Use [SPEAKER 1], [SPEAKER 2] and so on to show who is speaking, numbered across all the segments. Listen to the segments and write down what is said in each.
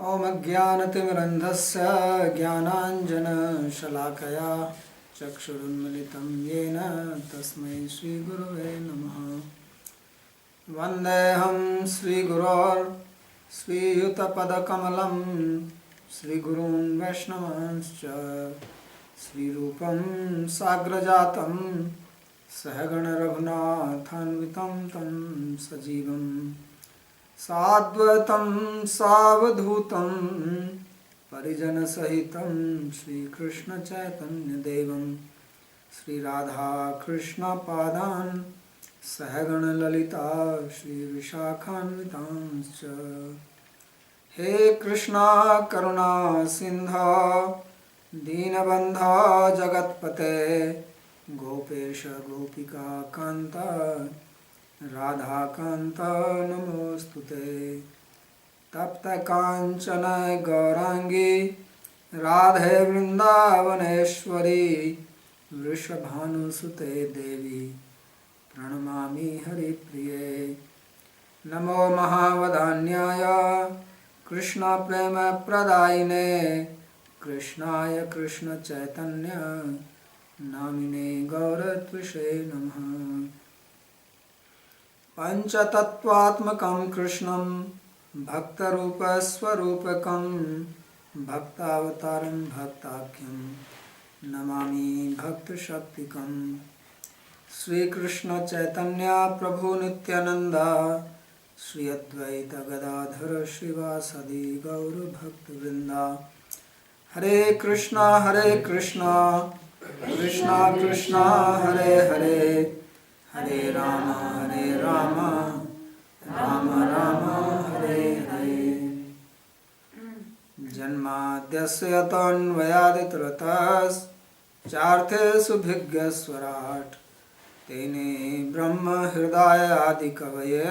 [SPEAKER 1] ॐ अज्ञानतिमिरन्धस्य ज्ञानाञ्जनशलाकया चक्षुरुन्मिलितं येन तस्मै श्रीगुरवे नमः। वन्देऽहं श्रीयुतपदकमलं श्रीगुरून् वैष्णवांश्च श्रीरूपं साग्रजातं सहगणरघुनाथान्वितं तं सजीवं साद्वैतं सावधूतं परिजनसहितं श्रीकृष्णचैतन्यदेवं श्रीराधाकृष्णपादान् सहगणललिता श्रीविशाखान्वितांश्च। हे कृष्णा करुणा सिन्धो दीनबन्धो जगत्पते गोपेश गोपिका कान्त राधाकान्त नमोऽस्तुते। तप्त काञ्चन गौराङ्गी राधे वृन्दावनेश्वरी वृषभानुसुते देवी प्रणमामि हरिप्रिये। नमो महावदान्याय कृष्णप्रेमप्रदायिने कृष्णाय कृष्णचैतन्य नामिने गौरत्विषे नमः। पञ्चतत्त्वात्मकं कृष्णं भक्तरूपस्वरूपकं भक्तावतारं भक्ताख्यं नमामि भक्तशक्तिकम्। श्रीकृष्ण चैतन्य प्रभु नित्यानंद श्री अद्वैत गदाधर श्रीवासदि गौर भक्तवृंदा। हरे कृष्णा कृष्णा कृष्णा हरे हरे हरे राम राम राम हरे हरे। जन्माद्यस्य तन्वयादितरतश्चार्थे भिज्ञस्वराट् तेने ब्रह्म हृदय आदि कवये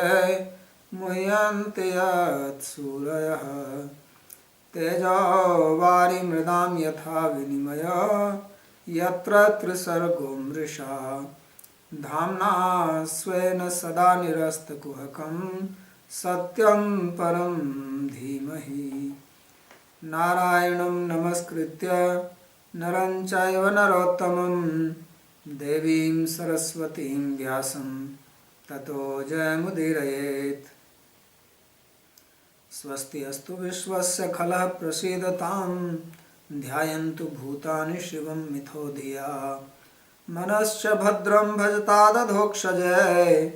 [SPEAKER 1] मुह्यन्ति यत्सूरयः। तेजो वारिमृदां यथा विनिमय यत्र त्रिसर्गो मृषा धाम्ना स्वेन सदा निरस्तकुहकं सत्यं परं धीमहि। नारायणं नमस्कृत्य नरं चैव नरोत्तमं देवीं सरस्वतीं व्यासं ततो जयमुदीरयेत्। स्वस्ति अस्तु विश्वस्य खलः प्रसीदतां ध्यायन्तु भूतानि शिवं मिथो धिया। मनश्च भद्रं भजतादधोक्षजय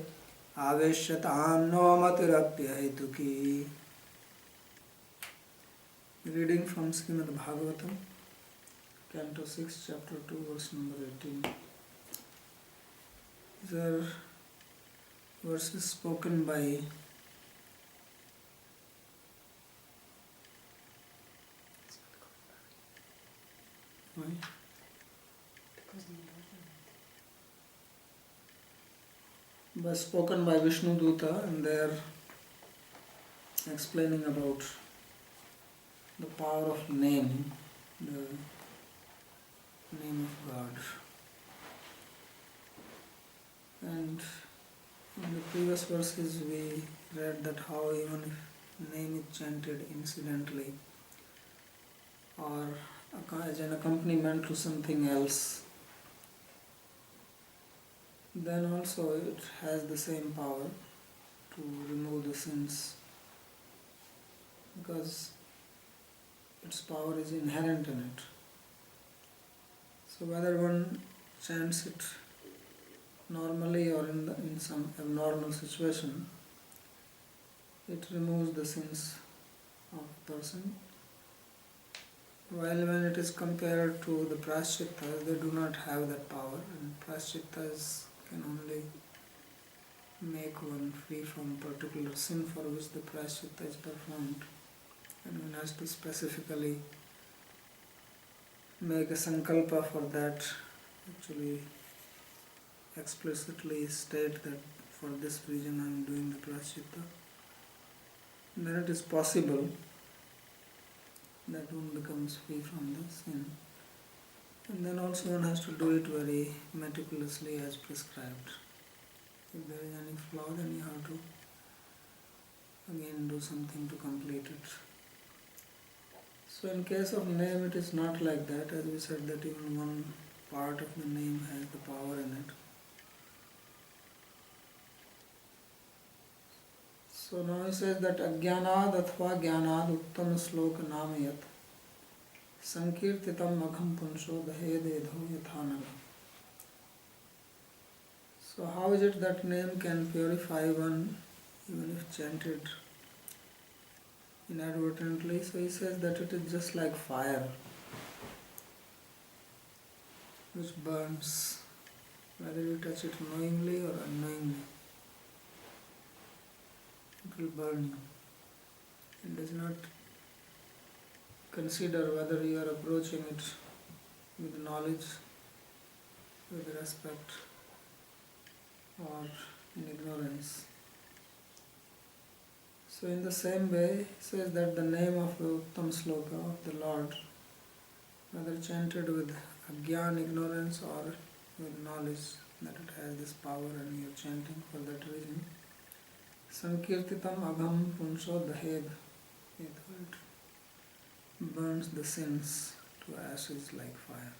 [SPEAKER 1] आवेश्यतां no मतिरप्यहेतुकी। Reading from Srimad Bhagavatam, Canto 6, Chapter 2, verse number 18. These are verses spoken by Vishnu Duta, and they are explaining about the power of name, the name of God. And in the previous verses we read that how even if name is chanted incidentally or as an accompaniment to something else, then also it has the same power to remove the sins, because its power is inherent in it. So whether one chants it normally or in some abnormal situation, it removes the sins of a person. While when it is compared to the prashchittas, they do not have that power, and prashchittas can only make one free from particular sin for which the prashchitta is performed, and one has to specifically make a sankalpa for that, actually explicitly state that for this reason I am doing the prashchitta. Then it is possible that one becomes free from the sin. And then also one has to do it very meticulously as prescribed. If there is any flaw, then you have to again do something to complete it. So in case of name it is not like that, as we said that even one part of the name has the power in it. So now he says that Ajnanad athva Jnanad Uttam Sloka Namayat Sankirtitam Magham Punsho Dahededho Yathanala. So how is it that name can purify one even if chanted inadvertently? So he says that it is just like fire which burns, whether you touch it knowingly or unknowingly. It will burn you. It does not consider whether you are approaching it with knowledge, with respect, or in ignorance. So in the same way, he says that the name of the Uttam Sloka of the Lord, whether chanted with Agyan, ignorance, or with knowledge that it has this power and you are chanting for that reason, Sankirtitam Agham Punsho Dahed, it burns the sins to ashes like fire.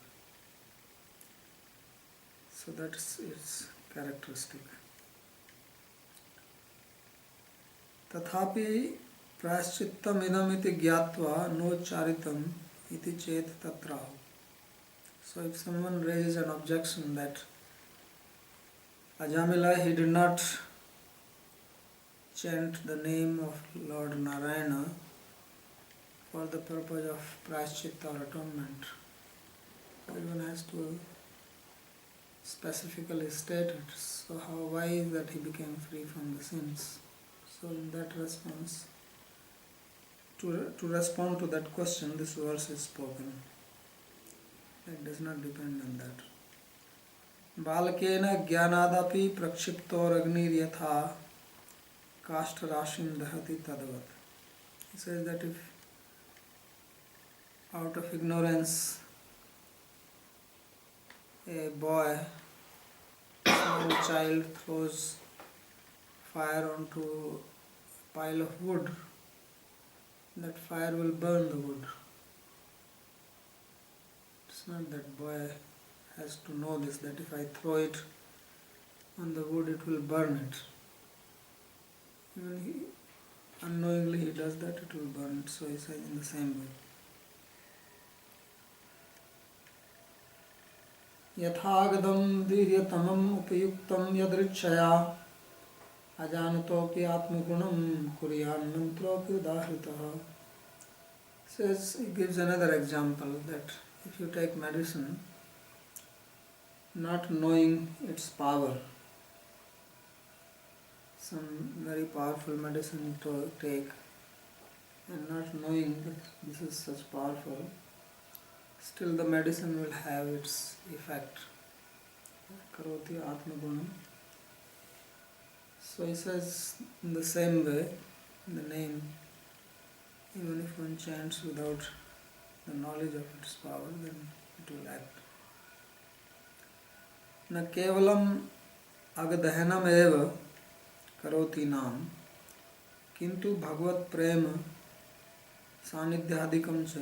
[SPEAKER 1] So that's its characteristic. Tathapi praschittam idamiti gyatva no charitam iti chet tatrahu. So if someone raises an objection that Ajamila, he did not chant the name of Lord Narayana for the purpose of prashchitta or atonement, everyone has to specifically state it. So why is that he became free from the sins? So in that response, to respond to that question, this verse is spoken. It does not depend on that. Balakena jnanadapi prakshiptor agnir yatha kashtarashim dahati tadavat. He says that if out of ignorance a boy, small child throws fire onto a pile of wood, that fire will burn the wood. It's not that boy has to know this, that if I throw it on the wood it will burn it. Even unknowingly he does that, it will burn it. So he says in the same way. Yathagadam dhiryatamam upayuktam yadrichaya ajanatopi atmagunam kuryan mantropi udahritaha. Says, he gives another example that if you take medicine, not knowing its power, some very powerful medicine to take, and not knowing that this is such powerful, still the medicine will have its effect. Karoti atmagunam. So he says in the same way, the name, even if one chants without the knowledge of its power, then it will act. Na kevalam agadahanam eva karoti nam kintu bhagavat prema sanidhyadikam cha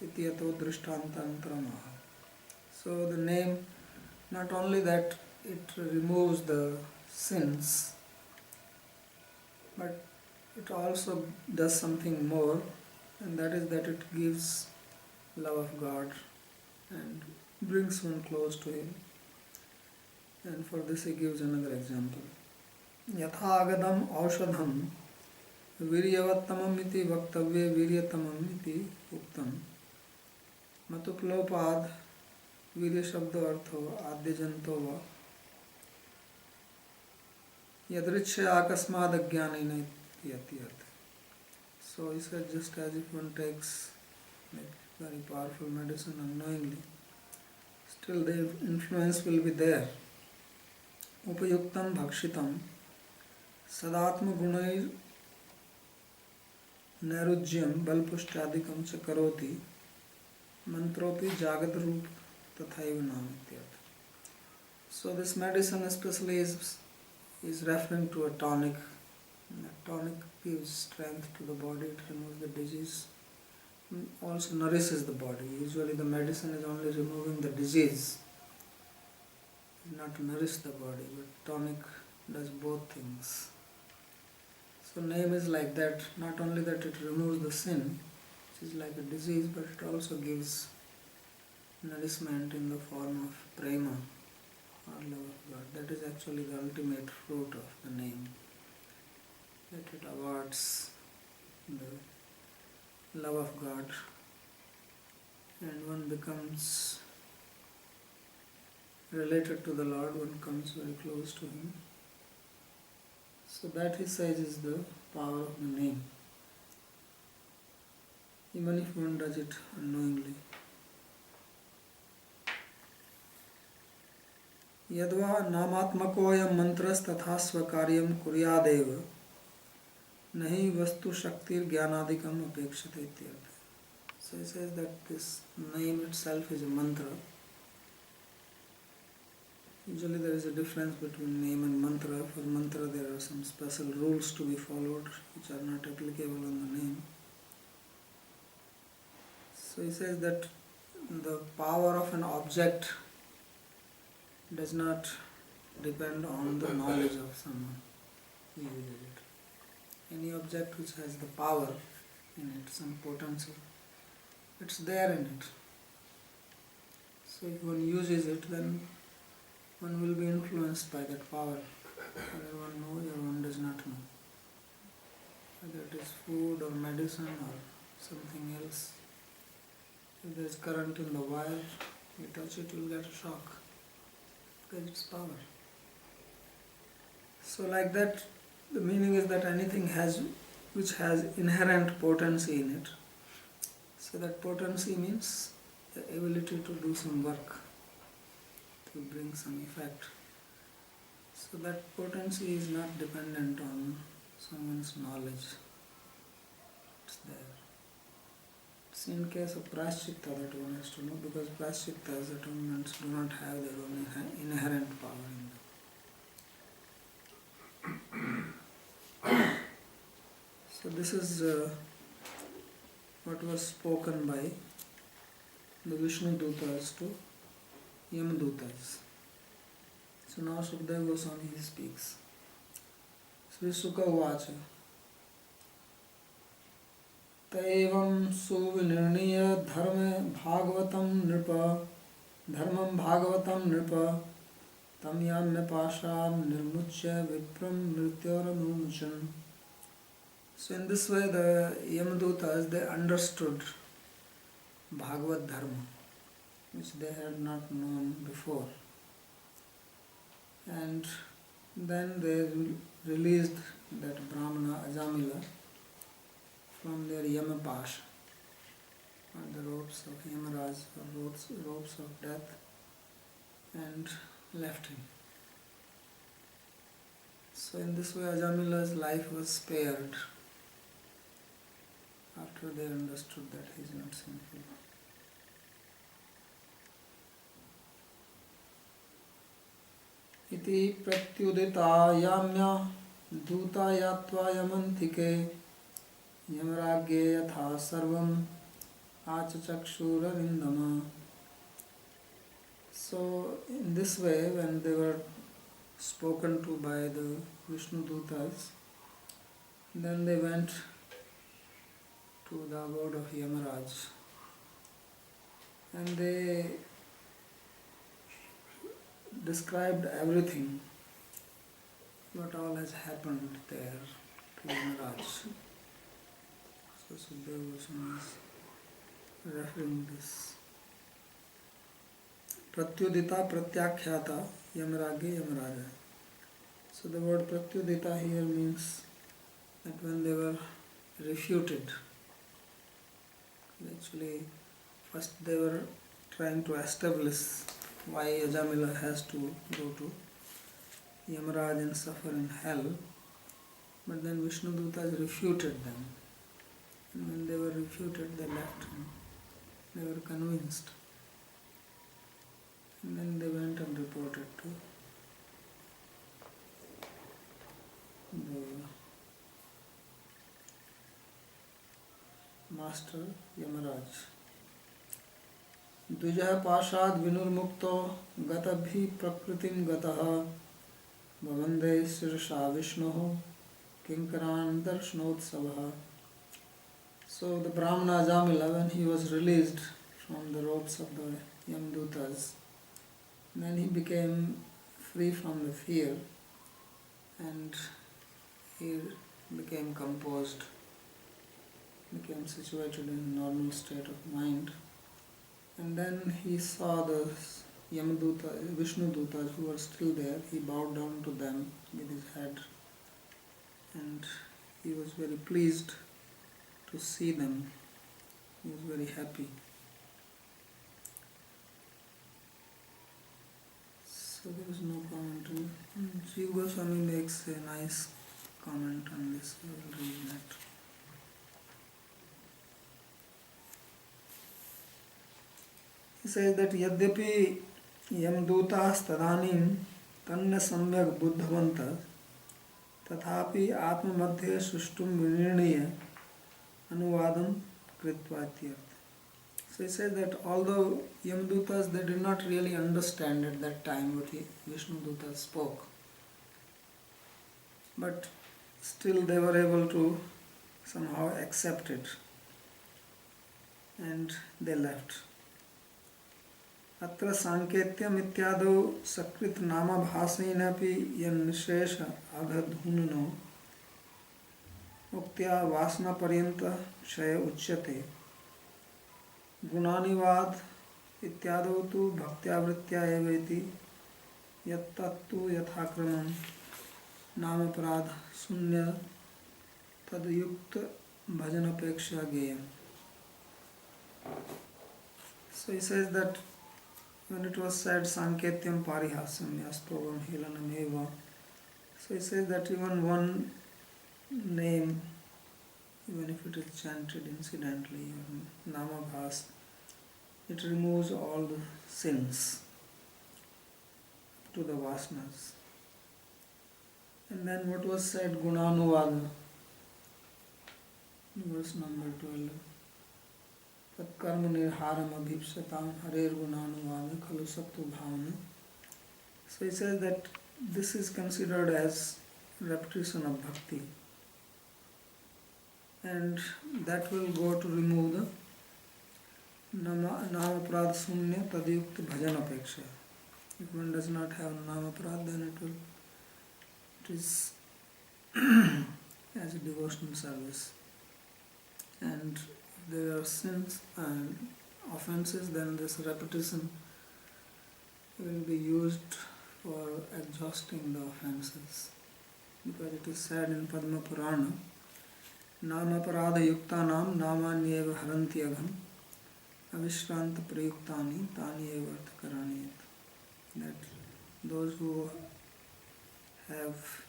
[SPEAKER 1] ityato drishtantantaramaha. So the name, not only that it removes the sins, but it also does something more, and that is that it gives love of God and brings one close to Him. And for this he gives another example. Yatha agadam aushadham viryavattamam iti vaktavye viryatamam iti uktam matuplopad virya shabda artho adyajanto va yadrichya akasmad ajnanena ityarth. So he said, just as if one takes like very powerful medicine unknowingly, still the influence will be there. Upayuktam bhakshitam sadatma gunair nairujyam balpushtyadikam cha karoti mantropi jagat roop tathaiva namityat. So this medicine especially is referring to a tonic. And a tonic gives strength to the body, it removes the disease, also nourishes the body. Usually the medicine is only removing the disease, not to nourish the body, but tonic does both things. So name is like that, not only that it removes the sin, which is like a disease, but it also gives nourishment in the form of prema or love of God. That is actually the ultimate fruit of the name, that it awards the love of God and one becomes related to the Lord, one comes very close to Him. So that he says is the power of the name, even if one does it unknowingly. Yadva namatmakoyam mantras tatha svakaryam kuryadev nahi vastu shaktir jnanadikam apekshate ityartha. So he says that this name itself is a mantra. Usually there is a difference between name and mantra. For mantra there are some special rules to be followed which are not applicable on the name. So he says that the power of an object does not depend on the knowledge of someone who uses it. Any object which has the power in it, some potency, it's there in it. So if one uses it, then one will be influenced by that power, whether one knows or one does not know. Whether it is food or medicine or something else. If there is current in the wire, you touch it, you will get a shock because it's power. So like that, the meaning is that anything which has inherent potency in it. So that potency means the ability to do some work, to bring some effect. So that potency is not dependent on someone's knowledge. It's there. It's in case of prashchitta that one has to know, because prashchittas, atonements, do not have their own inherent power in them. So this is what was spoken by the Vishnu Dutas to Yamadutas. So now Sukadeva Goswami speaks. Sri Sukha Uvacha Taivam suvinirniya dharmam bhagavatam nripa tam yamya pasham nirmuchya vipram mrityoramumuchan. So in this way the Yamadutas, they understood Bhagavad Dharma, which they had not known before. And then they released that Brahmana Ajamila from their Yamapash, or the ropes of Yamaraj, or ropes of death, and left him. So in this way Ajamila's life was spared after they understood that he is not sinful. Iti pratyudita yamya duta yatva yamantike yamragye yatha sarvam achachakshura vindama. So in this way, when they were spoken to by the Vishnu Dutas, then they went to the abode of Yamaraj and they described everything, what all has happened there to Yamaraj. So Sukadeva Goswami is referring this. Pratyudita pratyakhyata yamaragya yamaraja. So the word pratyudita here means that when they were refuted, actually first they were trying to establish why Ajamila has to go to Yamaraj and suffer in hell, but then Vishnu Dutas refuted them, and when they were refuted they left him. They were convinced, and then they went and reported to the master Yamaraj. Dvijah Pashad Vinurmukto Gatabhi Prakritim Gataha Bhavande Sirsha Vishnoho Kinkaran Darshnotsabaha. So the Brahmana Jamila, when he was released from the ropes of the Yamdutas, then he became free from the fear and he became composed, became situated in a normal state of mind. And then he saw the Yamaduta, Vishnu Dutas who were still there. He bowed down to them with his head and he was very pleased to see them. He was very happy. So there is no commentary. Jiva Goswami makes a nice comment on this. I will read that. He says that Yadyapi Yamdutas Tadanim Tanna Samyak Buddhavanta Tathapi Atma Madhya Sushtum Vinirniya Anuvadam Kritvatyarth. So he says that although Yamdutas, they did not really understand at that time what Vishnu Dutas spoke, but still they were able to somehow accept it and they left. Atra Sanketyam ityado Sakrit Nama Bhasainapi Yan Nishesha Agadhununo Uktya Vasna Paryanta Kshaya Uchyate Gunanivad ityado tu bhaktya eveti yattattu yathakramam namaprad sunya tadyukta bhajanapeksha geyam. So he says that when it was said Sanketyam Parihasyam Yastovam Helanam Eva, so he says that even one name, even if it is chanted incidentally or namabhas, it removes all the sins to the vasanas. And then what was said, Gunanuvada, verse number 12. Tat karma nirharam abhipsatam harer gunanuvada khalu sattu bhavana. So he says that this is considered as repetition of bhakti. And that will go to remove the namaprad sunya tadyukta bhajanapeksha. If one does not have namaprad, then it is as a devotional service. And if there are sins and offenses, then this repetition will be used for exhausting the offenses. Because it is said in Padma Purana, Namaparada yuktanam namanyeva haranti agham avishranta prayuktani tani evartha karaniyat. That those who have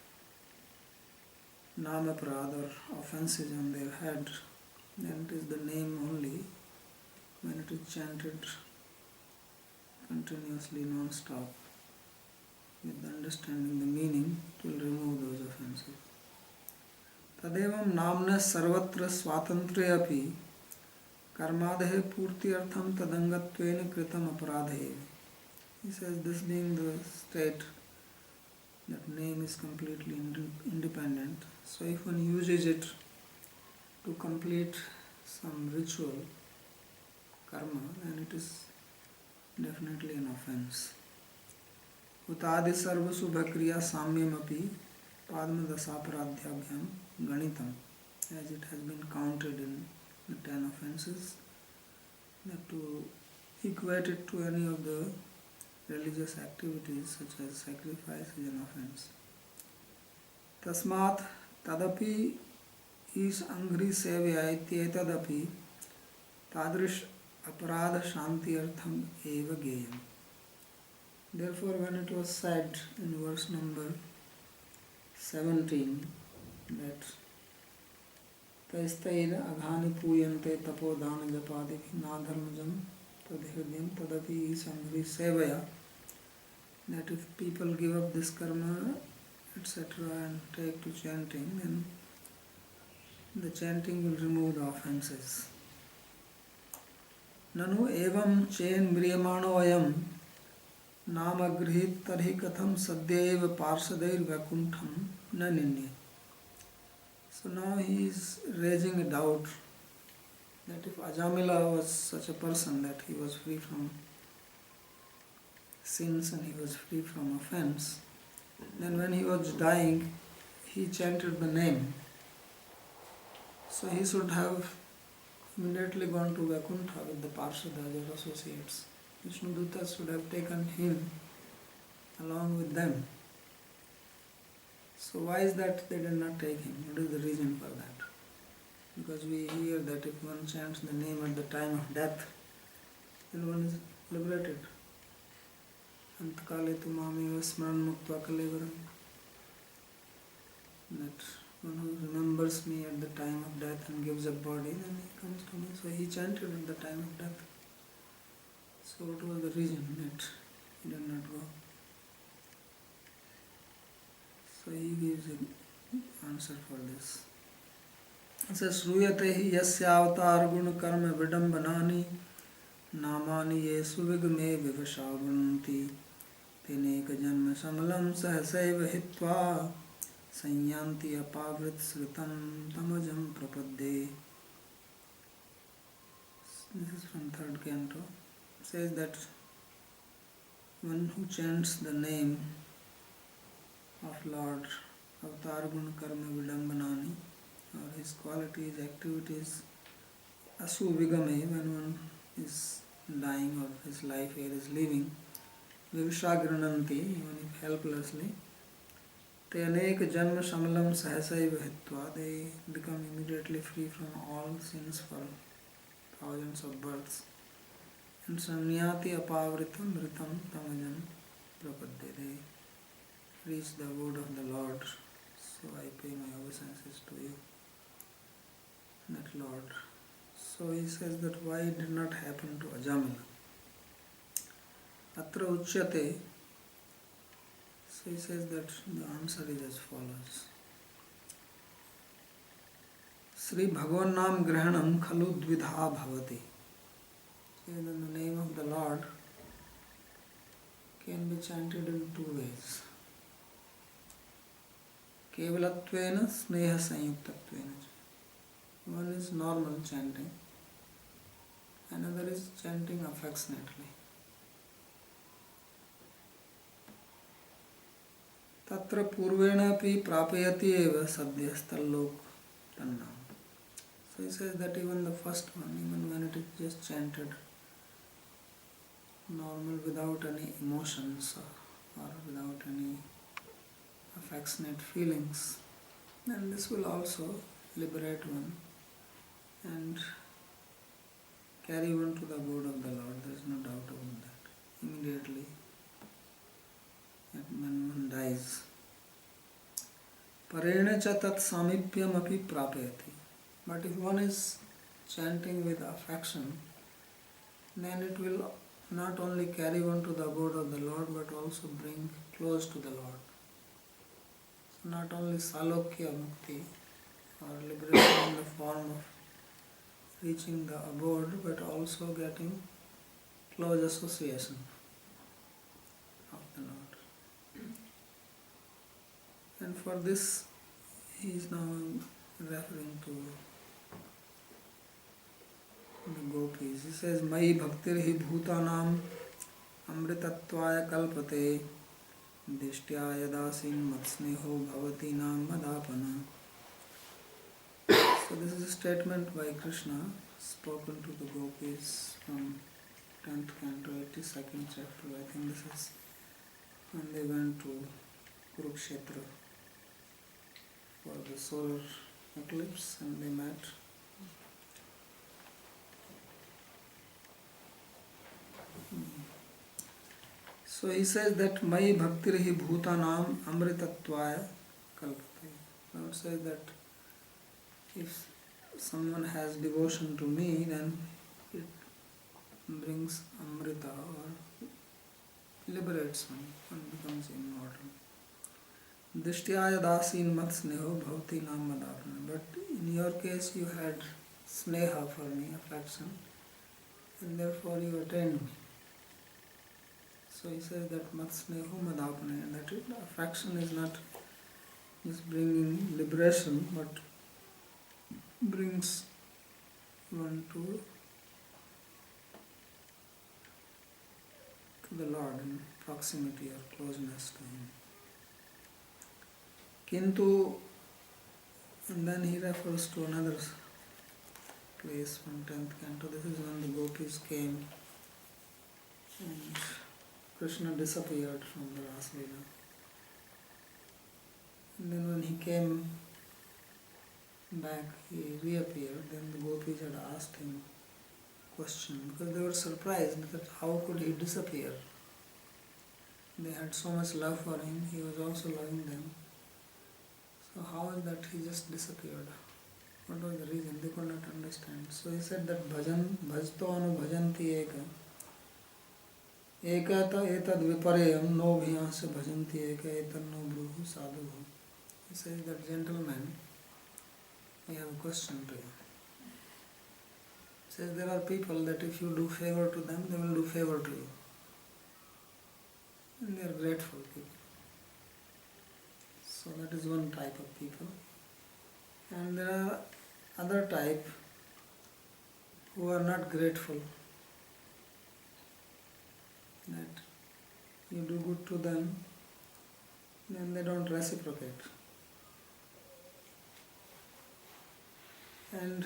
[SPEAKER 1] namaparada or offenses on their head, then it is the name only, when it is chanted continuously non-stop with understanding the meaning, it will remove those offenses. Tadevam namna sarvatra swatantre api karmadhe purtyartham tadangatvena kritam aparadhe. He says this being the state that name is completely independent. So if one uses it to complete some ritual karma, then it is definitely an offense. Utadi sarva subha kriya samyam api padma dasaparadhyabhyam ganitam, as it has been counted in the 10 offenses, that to equate it to any of the religious activities such as sacrifice is an offense. Tasmat tadapi is angri sevya ityetadapi tadrish aparadha shanti artham eva geyam. Therefore, when it was said in verse number 17 that Taistaira aghani puyante tapodana japadivi nadharmajam tadhirdhyam tadapi sangri sevaya, that if people give up this karma etc. and take to chanting, then the chanting will remove the offenses. Nanu evam chen mriyamano ayam nama grihit tarhi katham sadyeva parshadair vakuntham na ninye. So now he is raising a doubt that if Ajamila was such a person that he was free from sins and he was free from offense, then when he was dying, he chanted the name. So he should have immediately gone to Vaikuntha with the Parshadas or associates. Vishnudutas should have taken him along with them. So why is that they did not take him? What is the reason for that? Because we hear that if one chants the name at the time of death, then one is liberated. Antakale tu mameva smaran muktva kalevaram. That one who remembers me at the time of death and gives up body, then he comes to me. So he chanted at the time of death. So what was the reason that he did not go? So he gives an answer for this. He says, Sruyate hi yasya avatar guna karma vidambanani namani yesu vigame vivashavanti teneka janma samalam sahasaiva hitva sanyanti apavrit sritam tamajam prapadde. This is from 3rd Canto. It says that one who chants the name of Lord Avatar Guna Karma Vidambanani, or his qualities, activities, Asu Vigame, when one is dying or his life here is leaving, Vivishagrananti, even if helplessly, Te Aneka Janma Samalam Sahasaiva Hitva, they become immediately free from all sins for thousands of births. And Samyati Apavritam Ritam Tamajam Prapadde, they reach the word of the Lord. So I pay my obeisances to you, that Lord. So he says that why it did not happen to Ajamila. Atra Uchyate. So he says that the answer is as follows. Sri Bhagavan Nam Grahanam Khalu Dvidha Bhavati. So then the name of the Lord can be chanted in two ways. Kevalatvena Sneha Sanyuktatvena. One is normal chanting, another is chanting affectionately. Tatra purvena pi prapayati eva sadhyastalok tannam. So he says that even the first one, even when it is just chanted normal without any emotions or without any affectionate feelings, then this will also liberate one and carry one to the abode of the Lord. There is no doubt about that. Immediately, when one dies. Parena cha tat samipyam api prapayati. But if one is chanting with affection, then it will not only carry one to the abode of the Lord, but also bring close to the Lord. So not only salokya mukti, or liberation in the form of reaching the abode, but also getting close association of the Lord. And for this, he is now referring to the gopis. He says, Mai bhaktir hi bhutanam amritatvaya kalpate dishtya yadasin matsneho bhavati nam madapana. So this is a statement by Krishna spoken to the gopis from 10th Canto, 82nd chapter. I think this is when they went to Kurukshetra for the solar eclipse and they met. So he says that Mai Bhaktirhi Bhutanam Amritatvaya Kalpate. Lord says that if someone has devotion to me, then it brings Amrita or liberates one and becomes immortal. Dishtyaya dasin mat sneho bhavati nam madapana. But in your case you had sneha for me, affection, and therefore you attained me. So he says that mat sneho madapane, that affection is not just bringing liberation, but brings one to the Lord in proximity or closeness to Him. Canto, and then he refers to another place from 10th Canto. This is when the gopis came and Krishna disappeared from the Rasa Leela. And then when he came back, he reappeared. Then the gopis had asked him question because they were surprised that how could he disappear. They had so much love for him, he was also loving them. So how is that he just disappeared? What was the reason? They could not understand. So he said that bhajto anu bhajanti eka ekata etad vipareyam no bhiyasa bhajanti eka etad no bruhu sadhuhu. He says that gentleman, I have a question to you. He says there are people that if you do favor to them, they will do favor to you. And they are grateful people. So that is one type of people. And there are other type who are not grateful. That you do good to them, then they don't reciprocate. And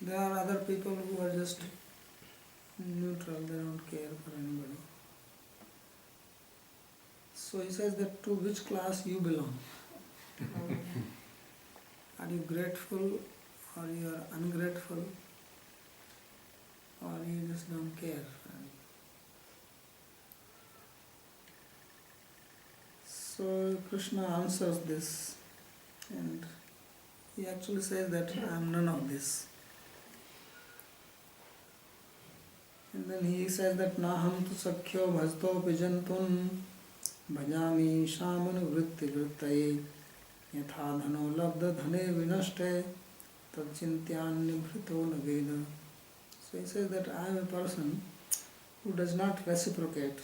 [SPEAKER 1] there are other people who are just neutral, they don't care for anybody. So he says that to which class you belong. Are you grateful or you are ungrateful or you just don't care? So Krishna answers this and he actually says that I am none of this. And then he says that Naham tu sakhyo bhajto pijantun bhajami shamanu vritti vrittaye yatha dhano labdha dhane vinashte tad chintyan nibhrito naveda. So he says that I am a person who does not reciprocate.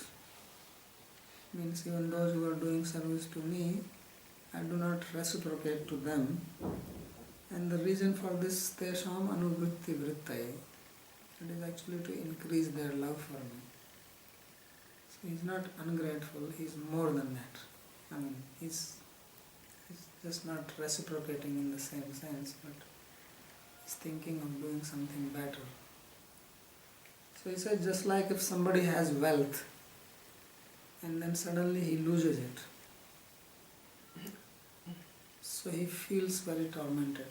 [SPEAKER 1] Means even those who are doing service to me, I do not reciprocate to them. And the reason for this tesham anuvritti vrittaye, it is actually to increase their love for me. So he is not ungrateful, he is more than that. I mean, he's just not reciprocating in the same sense, but he's thinking of doing something better. So he said just like if somebody has wealth and then suddenly he loses it. So he feels very tormented.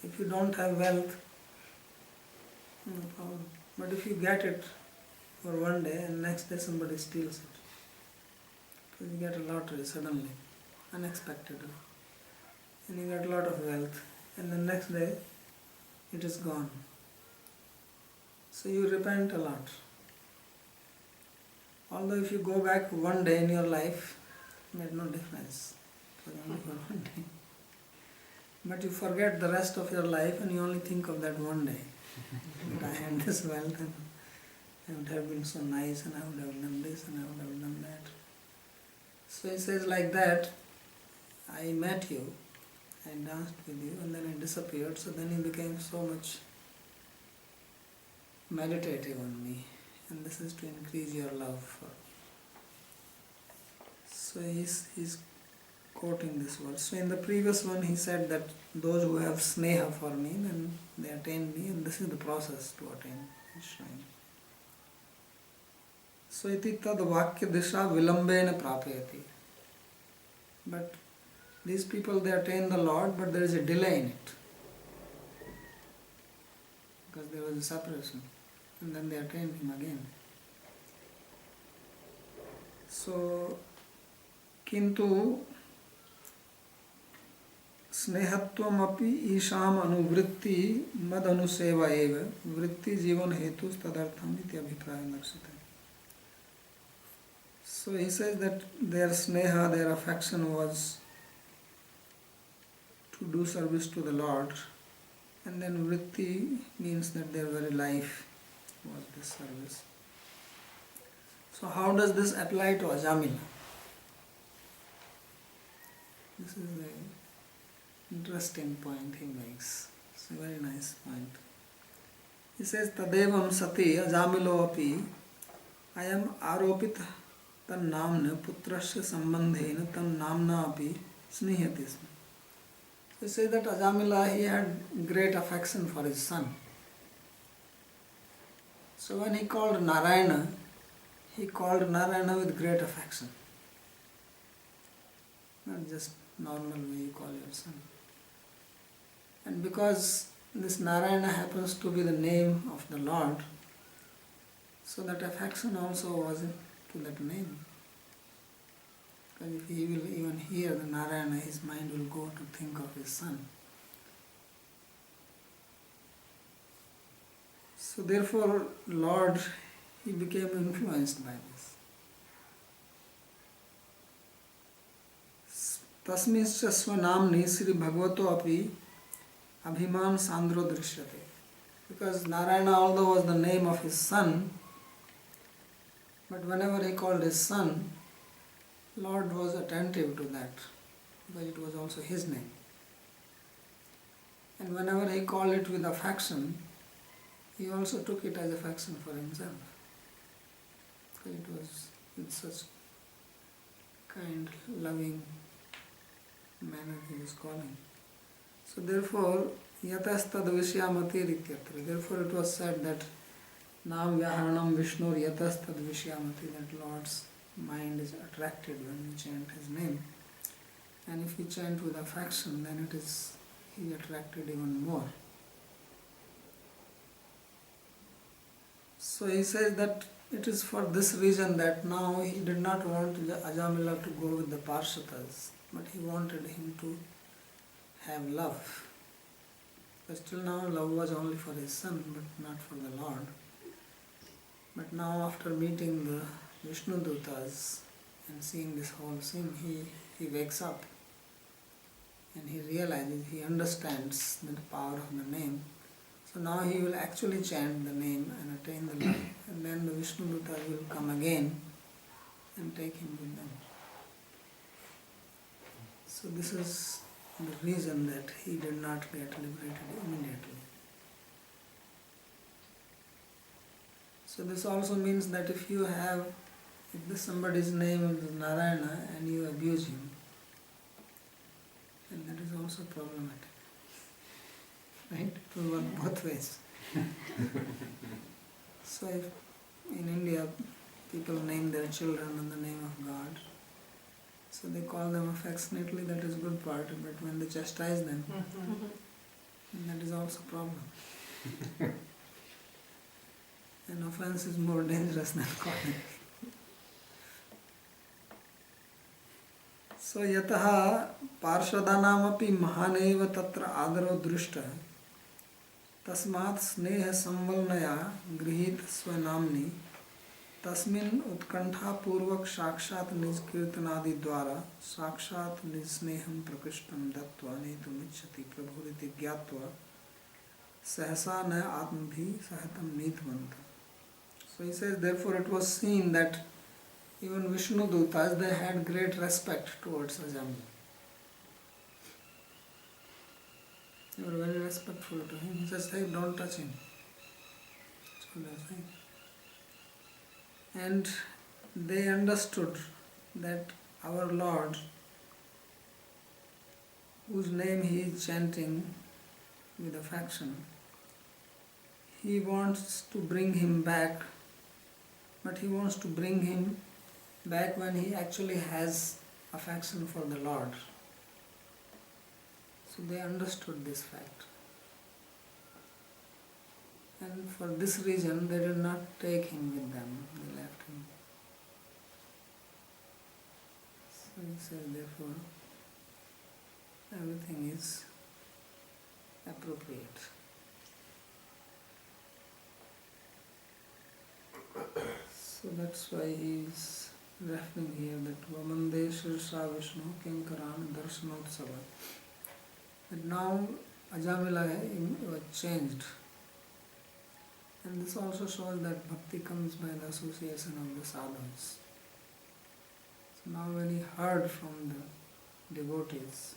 [SPEAKER 1] If you don't have wealth, no problem. But if you get it for one day and next day somebody steals it, because you get a lottery suddenly, unexpectedly, and you get a lot of wealth, and the next day it is gone. So you repent a lot. Although if you go back one day in your life, it made no difference. It was only for one day. But you forget the rest of your life and you only think of that one day. That I had this wealth and I would have been so nice and I would have done this and I would have done that. So he says like that, I met you, I danced with you and then I disappeared. So then he became so much meditative on me. And this is to increase your love for. So he's quoting this verse. So in the previous one he said that those who have sneha for me, then they attain me, and this is the process to attain shrine. So iti tad vakya disha vilambena prapayati. But these people, they attain the Lord, but there is a delay in it. Because there was a separation. And then they attain Him again. So, kintu स्नेहत्वम अपि ईशाम अनुवृत्ति मद अनुसेवा एव वृत्ति जीवन हेतु तदर्थम इति अभिप्राय लक्षित है. So he says that their sneha, their affection was to do service to the Lord, And then vritti means that their very life was this service. So how does this apply to Ajamila? This is the interesting point he makes. It's a very nice point. He says, Tadevam sati ajamilo api ayam aropita tan namna putrasya sambandhena tan namna api snihati sma. He says that Ajamila, he had great affection for his son. So when he called Narayana with great affection. Not just normal way you call your son. And because this Narayana happens to be the name of the Lord, so that affection also was to that name. Because if he will even hear the Narayana, his mind will go to think of his son. So therefore, Lord, he became influenced by this. Tasmischa svanamni Sri Bhagavato api abhiman sandro drishyate. Because Narayana, although was the name of his son, but whenever he called his son, Lord was attentive to that, because it was also his name. And whenever he called it with affection, he also took it as affection for himself. Because it was with such kind, loving manner he was calling. So therefore, yatastad vishyamati rityatra. Therefore it was said that Nam Vyaharanam Vishnu yatastad vishyamati, that Lord's mind is attracted when we chant his name. And if we chant with affection, then it is he attracted even more. So he says that it is for this reason that now he did not want Ajamila to go with the Parshatas, but he wanted him to have love. Because till now love was only for his son, but not for the Lord. But now after meeting the Vishnu Dutas and seeing this whole scene, he wakes up and he realizes, he understands the power of the name. So now he will actually chant the name and attain the love. And then the Vishnu Dutas will come again and take him with them. So this is the reason that he did not get liberated immediately. So this also means that if somebody's name is Narayana and you abuse him, then that is also problematic. Right? It will work both ways. So if in India people name their children in the name of God, so they call them affectionately, that is good part, but when they chastise them, then that is also a problem. And offense is more dangerous than calling. So yataha parshvadanamapi mahaneva tatra adaro drishta tasmat sneha samvalnaya grihit svanamni tasmin utkantha purvak sakshat nij kirtanadi dwara sakshat nij sneham prakishtam dattva netum ichchati prabhuriti gyatva sahasa na atmabhi sahatam nitavanta. So he says, therefore it was seen that even Vishnu Dutas, they had great respect towards Ajamila. They were very respectful to him. He says, hey, don't touch him. That's what they are saying. And they understood that our Lord, whose name he is chanting with affection, he wants to bring him back, but he wants to bring him back when he actually has affection for the Lord. So they understood this fact. And for this reason they did not take him with them, they left him. So he said, therefore, everything is appropriate. So that's why he is referring here that Vamande Shirsha Vishnu Kinkaran Darsanotsava. But now Ajamila was changed. And this also shows that bhakti comes by the association of the sadhus. So now when he heard from the devotees,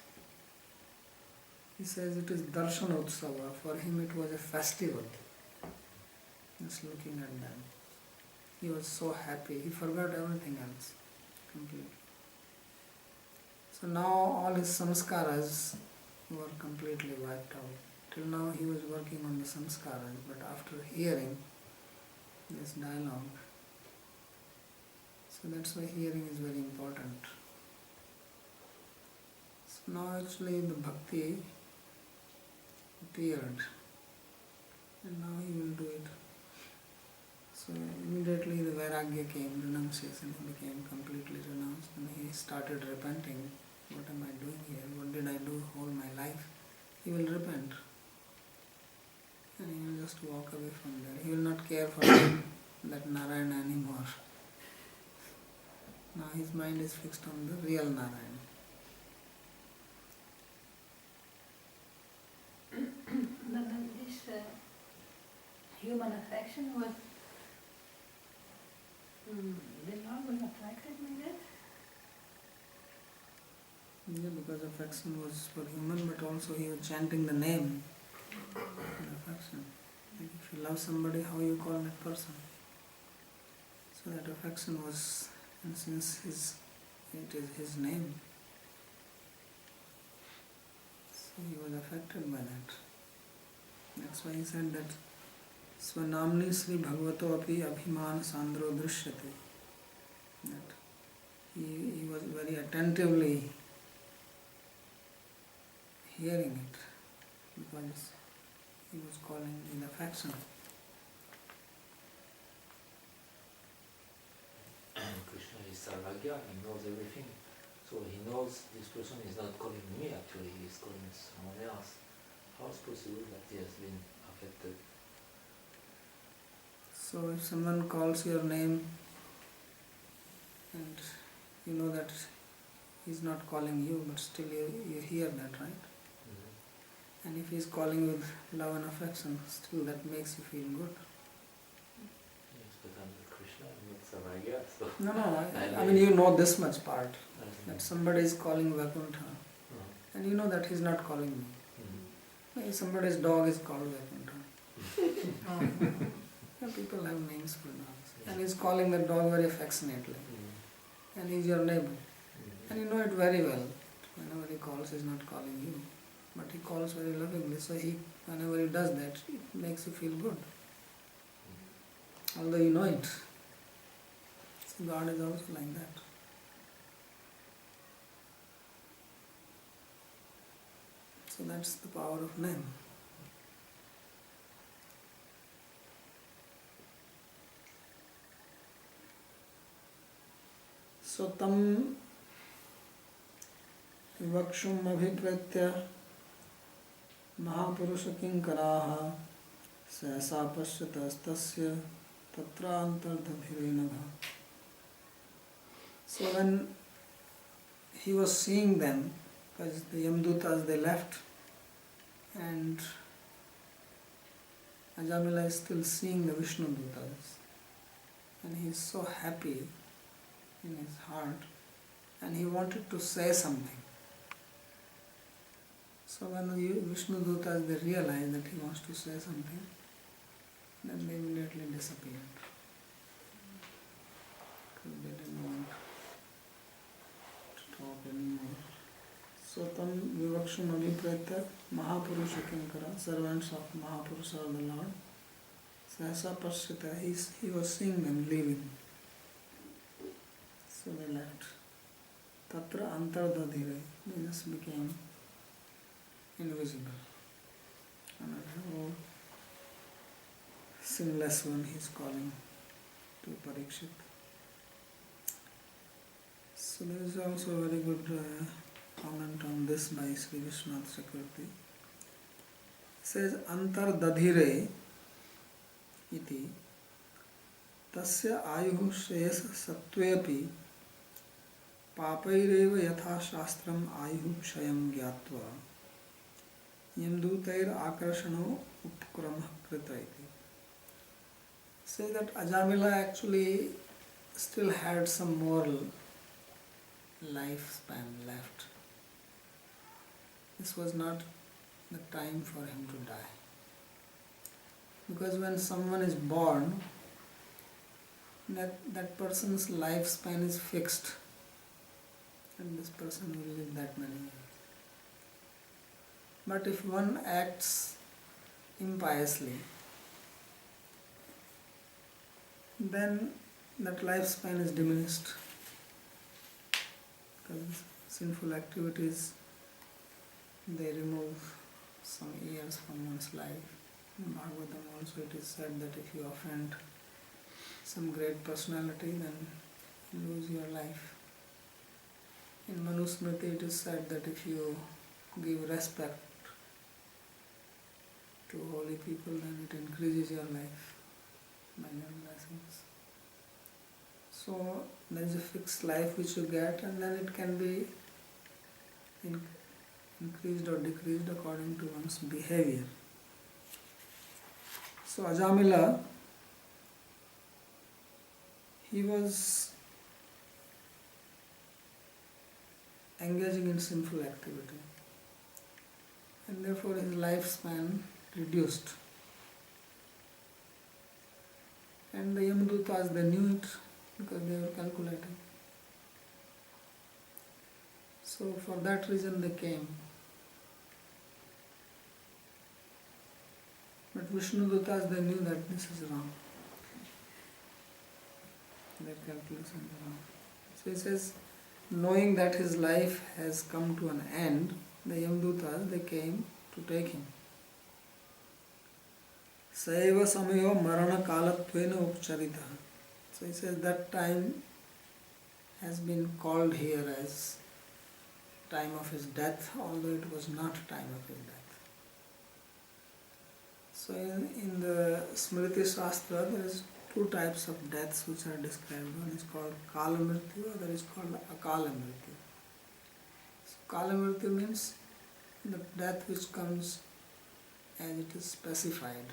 [SPEAKER 1] he says it is darshan utsava. For him it was a festival. Just looking at them. He was so happy. He forgot everything else completely. So now all his samskaras were completely wiped out. Till now he was working on the samskaras, but after hearing this dialogue, so that's why hearing is very important. So now actually the bhakti appeared, and now he will do it. So immediately the vairagya came, renunciation, he became completely renounced, and he started repenting. What am I doing here? What did I do all my life? He will repent. And he will just walk away from there. He will not care for that Narayana anymore. Now his mind is fixed on the real Narayana.
[SPEAKER 2] But this human affection was, the Lord was attracted by that?
[SPEAKER 1] Yeah, because affection was for human, but also he was chanting the name. Affection. Like if you love somebody, how you call that person? So that affection was, and since it is his name, so he was affected by that. That's why he said that Swanamni Sri Bhagavato api abhiman sandro drishyate. That he was very attentively hearing it, because he was calling in affection.
[SPEAKER 3] Krishna is Sarvagya, he knows everything. So he knows this person is not calling me actually, he is calling someone else. How is it possible that he has been affected?
[SPEAKER 1] So if someone calls your name and you know that he's not calling you, but still you hear that, right? And if he's calling with love and affection, still that makes you feel good.
[SPEAKER 3] Yes, but I'm not Krishna, I'm not Sarvagya, so...
[SPEAKER 1] No, I mean you know this much part, that somebody is calling Vaikuntha, and you know that he's not calling me. Maybe somebody's dog is called Vaikuntha. People have names for dogs. And he's calling the dog very affectionately. And he's your neighbor. And you know it very well. Whenever he calls, he's not calling you. But he calls very lovingly, so whenever he does that, it makes you feel good. Although you know it. So God is also like that. So that's the power of name. So tam vakshum abhipratya महापुरुष किंकराः सहसा पश्यतस्त्य तत्र अंतर्दधिरेणः. So when he was seeing them, because the Yamdutas they left, and Ajamila is still seeing the Vishnu Dutas, and he is so happy in his heart, and he wanted to say something. So when the Vishnu Dutas they realized that he wants to say something, then they immediately disappeared. Because they didn't want to talk anymore. So tam vivaksham abhipratya Mahapurusha Kinkara, servants of Mahapurusha of the Lord, Sahasa Pashyata, he was seeing them leaving. So they left. Tatra antardadhire, they just became invisible. Another sinless one he is calling to Parikshit. So there is also a very good comment on this by Sri Vishwanath Chakravarti. It says antardadhire iti tasya ayuhu shreyas sattvepi papairev yatha shastram ayuhu kshayam gyatva Yamdutair Akarshano Upkramah Krita iti. Say that Ajamila actually still had some moral lifespan left. This was not the time for him to die. Because when someone is born, that person's lifespan is fixed. And this person will live that many years. But if one acts impiously, then that lifespan is diminished. Because sinful activities, they remove some years from one's life. In Bhagavatam also it is said that if you offend some great personality, then you lose your life. In Manusmriti it is said that if you give respect to holy people, then it increases your life by your blessings. So there is a fixed life which you get, and then it can be increased or decreased according to one's behavior. So Ajamila, he was engaging in sinful activity, and therefore his lifespan reduced. And the Yamadutas, they knew it because they were calculating. So for that reason they came. But Vishnudutas, they knew that this is wrong. Their calculation is wrong. So he says, knowing that his life has come to an end, the Yamadutas, they came to take him. Saiva samayo marana kalatvena upcharita. So he says that time has been called here as time of his death, although it was not time of his death. So in the Smriti Shastra, there is two types of deaths which are described. One is called Kala Mrityu, other is called Akala Mrityu. So Kala Mrityu means the death which comes as it is specified.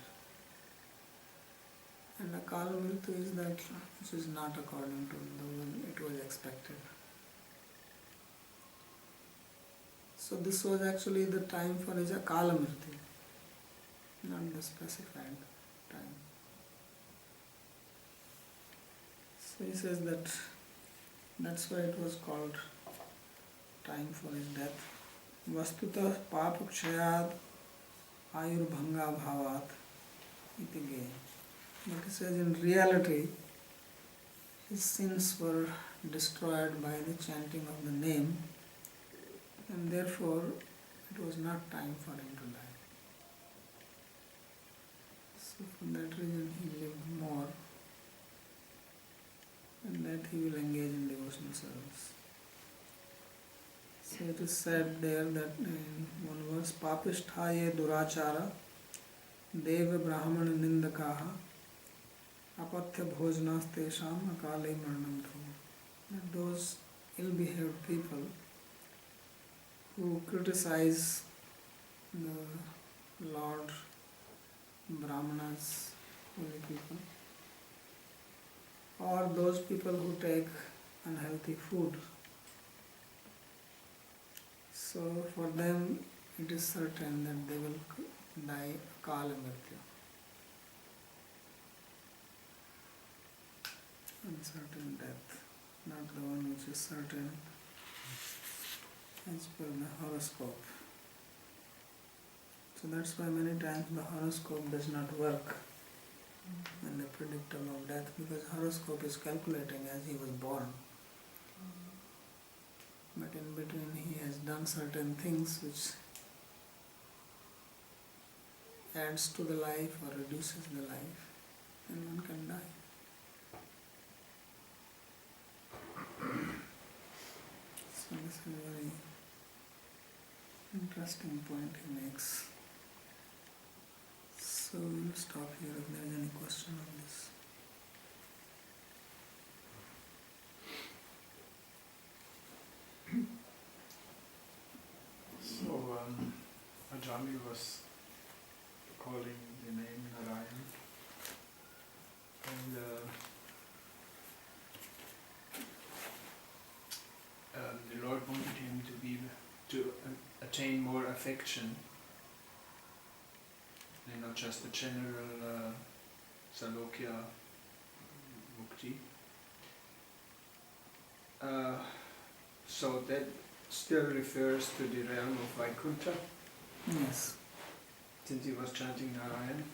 [SPEAKER 1] And Akala Mrityu is that which is not according to the one it was expected. So this was actually the time for his Akala Mrityu, not the specified time. So he says that that's why it was called time for his death. Vastuta papakshayat ayurbhanga bhavat iti ge. But he says in reality his sins were destroyed by the chanting of the name, and therefore it was not time for him to die. So for that reason he lived more, and that he will engage in devotional service. So it is said there that in one verse, Papishthaya durachara deva brahmana nindakaha apatya bhojnas tesham akale marnam dhu. That those ill-behaved people who criticize the Lord, Brahmanas, holy people, or those people who take unhealthy food. So for them it is certain that they will die Kala Mrityu. Uncertain death, not the one which is certain as per the horoscope. So that's why many times the horoscope does not work when they predict about death, because horoscope is calculating as he was born. But in between he has done certain things which adds to the life or reduces the life, and one can die. So this is a very interesting point he makes. So we'll stop here if there is any question on this.
[SPEAKER 4] So I Ajami was calling the name Narayan, and the Lord wanted him to attain more affection, and not just a general Salokya mukti. So that still refers to the realm of Vaikuntha,
[SPEAKER 1] Yes,
[SPEAKER 4] since he was chanting Narayan.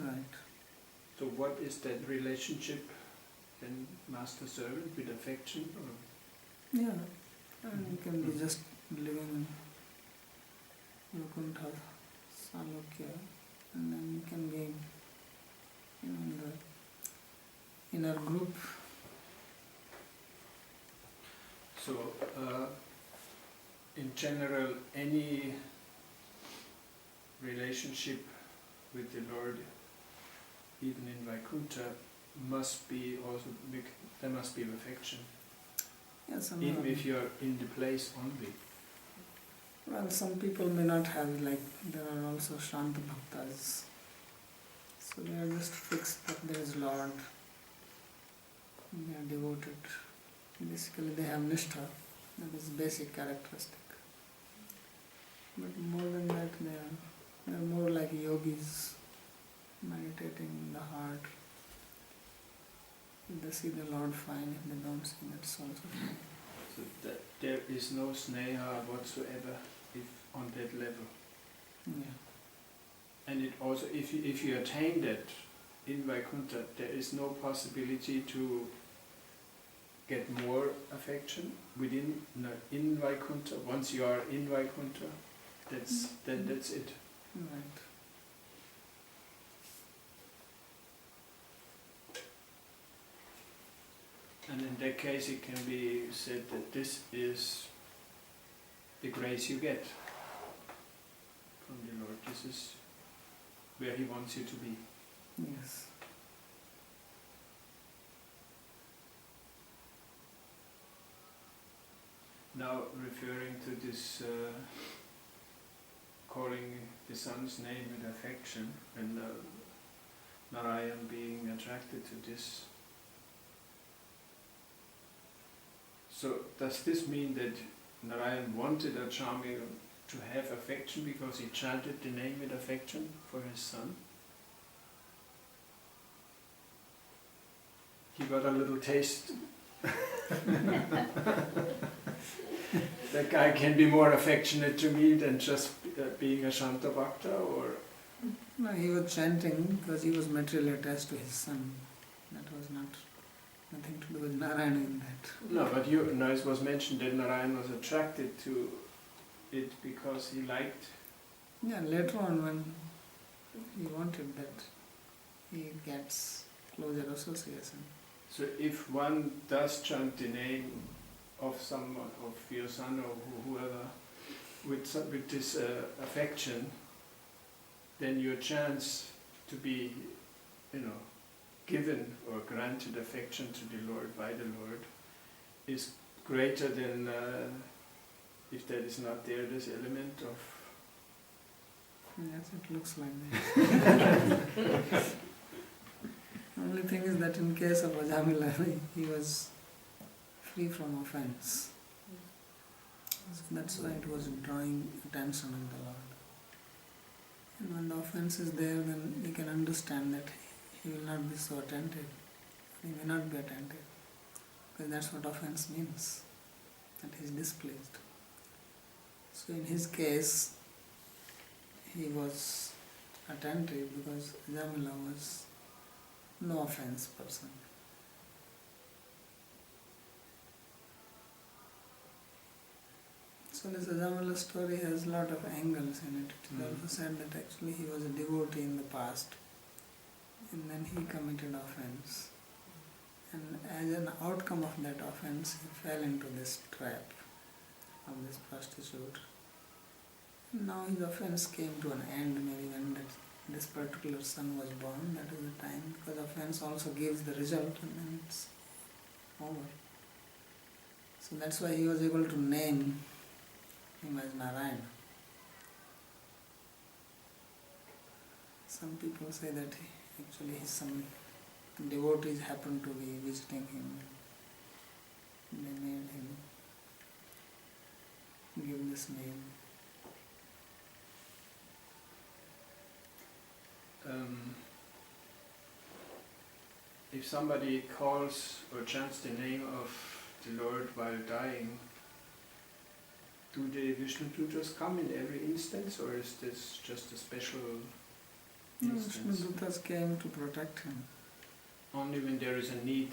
[SPEAKER 1] right.
[SPEAKER 4] So what is that relationship then, master-servant, with affection? Or?
[SPEAKER 1] Yeah, and you can be just living in Vaikuntha, Salokya, and then you can be in the inner group.
[SPEAKER 4] So, in general, any relationship with the Lord, even in Vaikuntha, must be also, there must be affection,
[SPEAKER 1] Yes,
[SPEAKER 4] even if you are in the place only.
[SPEAKER 1] well, some people may not have, like, there are also Shanta Bhaktas. So they are just fixed that there is Lord. They are devoted. Basically they have Nishtha. That is basic characteristic. But more than that, they are more like yogis, meditating in the heart. If they see the Lord, fine. If they don't see, that's also fine.
[SPEAKER 4] So that there is no sneha whatsoever if on that level.
[SPEAKER 1] Yeah.
[SPEAKER 4] And it also, if you attain that in Vaikuntha, there is no possibility to get more affection in Vaikuntha. Once you are in Vaikuntha, that's it.
[SPEAKER 1] Right.
[SPEAKER 4] And in that case, it can be said that this is the grace you get from the Lord. This is where He wants you to be.
[SPEAKER 1] Yes.
[SPEAKER 4] Now, referring to this calling the son's name with affection, and Narayan being attracted to this. So, does this mean that Narayan wanted Ajami to have affection because he chanted the name with affection for his son? He got a little taste. That guy can be more affectionate to me than just being a Shanta Bhakta, or?
[SPEAKER 1] No, he was chanting because he was materially attached to his son. That was nothing to do with Narayana in that.
[SPEAKER 4] No, but it was mentioned that Narayan was attracted to it because he liked.
[SPEAKER 1] Yeah, later on when he wanted that, he gets closer association.
[SPEAKER 4] So if one does chant the name of someone, of your son or whoever, with this affection, then your chance to be, given or granted affection to the Lord by the Lord is greater than if that is not there, this element of...
[SPEAKER 1] Yes, it looks like that. Only thing is that in case of Ajamila, he was free from offense. So that's why it was drawing attention of the Lord. And when the offense is there, then you can understand that he will not be so attentive. He may not be attentive. Because that's what offense means, that he is displeased. So in his case, he was attentive because Ajamila was no offense person. So this Ajamila story has a lot of angles in it. It is also said that actually he was a devotee in the past and then he committed offense. And as an outcome of that offense, he fell into this trap of this prostitute. And now his offense came to an end, maybe when this particular son was born. That is the time, because offense also gives the result and then it's over. So that's why he was able to name him as Narayana. some people say that actually some devotees happened to be visiting him. They made him give this name.
[SPEAKER 4] If somebody calls or chants the name of the Lord while dying, do the Vishnu-dutas come in every instance, or is this just a special
[SPEAKER 1] No,
[SPEAKER 4] instance?
[SPEAKER 1] Vishnu-dutas came to protect him.
[SPEAKER 4] Only when there is a need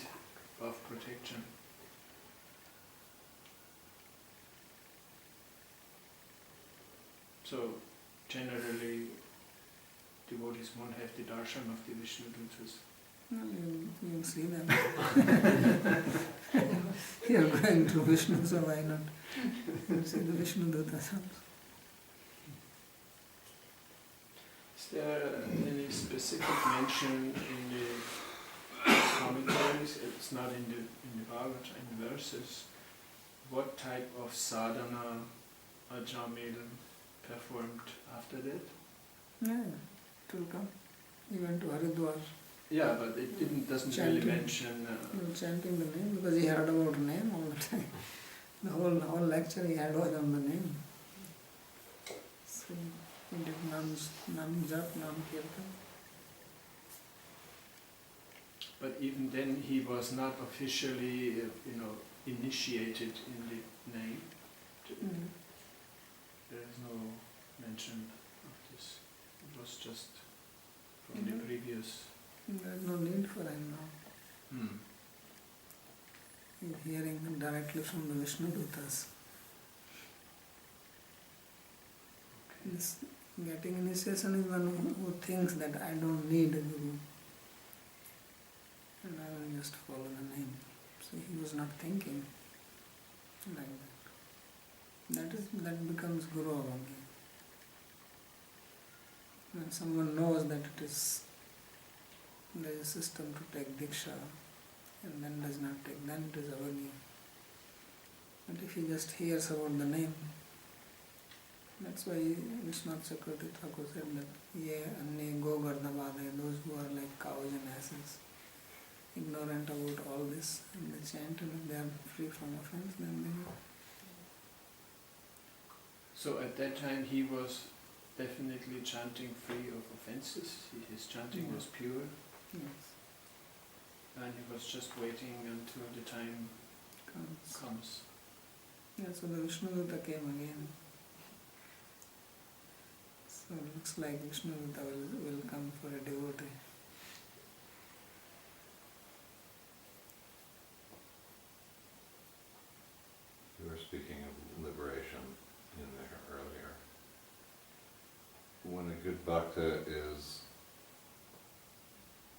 [SPEAKER 4] of protection. So, generally, devotees won't have the darshan of the Vishnu-dutas.
[SPEAKER 1] No, you'll see them. You're going to Vishnu, so why not? You'll see the Vishnu-dutas also.
[SPEAKER 4] Is there any specific mention in the commentaries? It's not in the Bhagavatam, in the verses. What type of sadhana Ajamil performed after that?
[SPEAKER 1] Yeah, it will come. He went to Haridwar.
[SPEAKER 4] Yeah, but it doesn't
[SPEAKER 1] Chanting.
[SPEAKER 4] really mention.
[SPEAKER 1] He was chanting the name because he heard about name all the time. The whole lecture he had was on the name. So he did Nam Jap, Nam Kirtan.
[SPEAKER 4] But even then, he was not officially, initiated in the name. There is no mention of this. It was just from the previous.
[SPEAKER 1] There is no need for him now.
[SPEAKER 4] Hmm.
[SPEAKER 1] He's hearing directly from the Vishnu-dutas. This getting initiation is one who thinks that I don't need a guru and I will just follow the name. So he was not thinking like that. That becomes guru only. When someone knows that there is a system to take diksha and then does not take, then it is avagya. But if he just hears about the name, that's why Vishwanath Chakravarti Thakur said that ye anne go gardavade, those who are like cows and asses, ignorant about all this, and they chant, and if they are free from offense, then they know.
[SPEAKER 4] So at that time he was definitely chanting free of offenses. His chanting was pure,
[SPEAKER 1] Yes,
[SPEAKER 4] and he was just waiting until the time comes.
[SPEAKER 1] Yeah, so the Vishnu-duta came again. So it looks like Vishnu-duta will come for a devotee.
[SPEAKER 5] You were speaking of liberation in there earlier. When a good bhakta is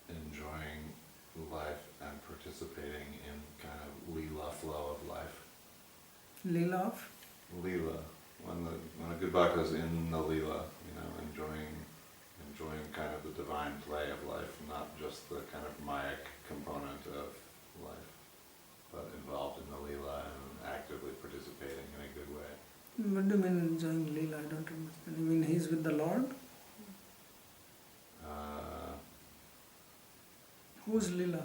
[SPEAKER 5] enjoying life and participating in kind of lila flow of life.
[SPEAKER 1] Leela of?
[SPEAKER 5] Lila. When a good bhakta is in the lila, enjoying kind of the divine play of life, not just the kind of mayak component of life, but involved in the lila and actively participating in a good way.
[SPEAKER 1] What do you mean enjoying Leela? I don't understand. You mean he's with the Lord? Who's Leela?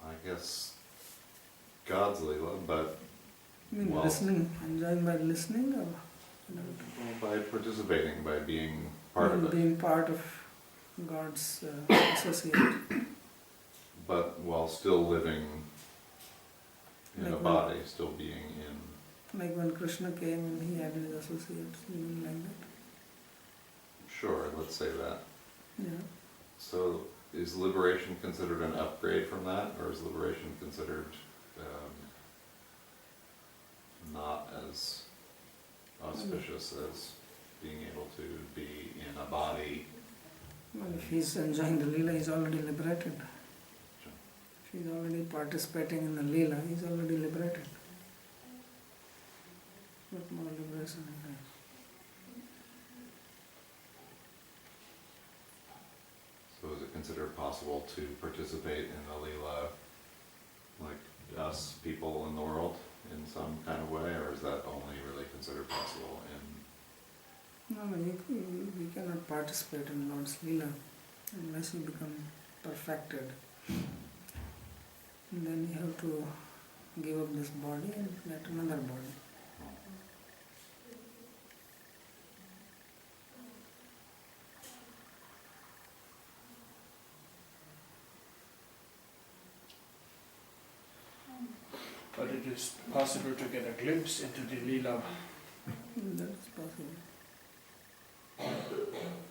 [SPEAKER 5] I guess God's lila, but
[SPEAKER 1] You mean
[SPEAKER 5] Well-
[SPEAKER 1] listening? Enjoying by listening or? I don't know.
[SPEAKER 5] by participating, by being part of it.
[SPEAKER 1] Being part of God's associate.
[SPEAKER 5] But while still living in
[SPEAKER 1] Like
[SPEAKER 5] a
[SPEAKER 1] when-
[SPEAKER 5] body, still being in.
[SPEAKER 1] Like when Krishna came and he had his associates, you mean like that?
[SPEAKER 5] Sure, let's say that.
[SPEAKER 1] Yeah.
[SPEAKER 5] So is liberation considered an upgrade from that, or is liberation considered not as auspicious as being able to be in a body?
[SPEAKER 1] Well, if he's enjoying the Leela, he's already liberated. If he's already participating in the Leela, he's already liberated. What more liberation is there?
[SPEAKER 5] So is it considered possible to participate in the Leela like us people in the world in some kind of way, or is that only really considered possible in
[SPEAKER 1] No, we cannot participate in Lord's Leela unless you become perfected. And then you have to give up this body and get another body.
[SPEAKER 4] But it is possible to get a glimpse into the Leela
[SPEAKER 1] That is possible.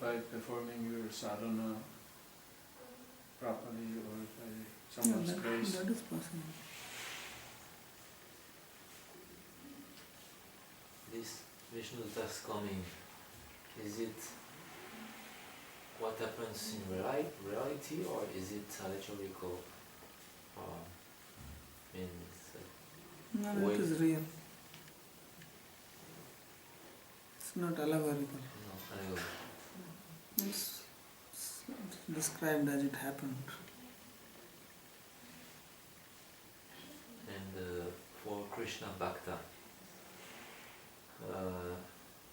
[SPEAKER 4] by performing your sadhana properly or by someone's grace.
[SPEAKER 1] That is possible.
[SPEAKER 3] This Vishnu that's coming, is it what happens in reality, or is it allegorical?
[SPEAKER 1] No, it is real. It's not allegorical.
[SPEAKER 3] No, allegorical.
[SPEAKER 1] It's described as it happened.
[SPEAKER 3] And for Krishna Bhakta,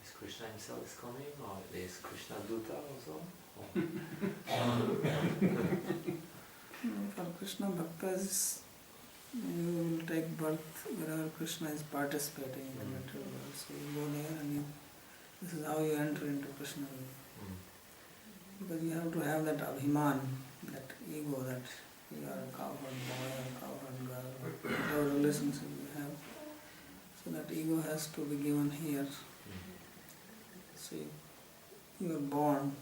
[SPEAKER 3] is Krishna himself is coming, or is Krishna Duta also?
[SPEAKER 1] For Krishna Bhaktas, you will take birth wherever Krishna is participating in the material world. So you go there and this is how you enter into Krishna. Because you have to have that abhiman, that ego that you are a cowherd boy or a cowherd girl, or whatever relationship you have. So that ego has to be given here. So you are born,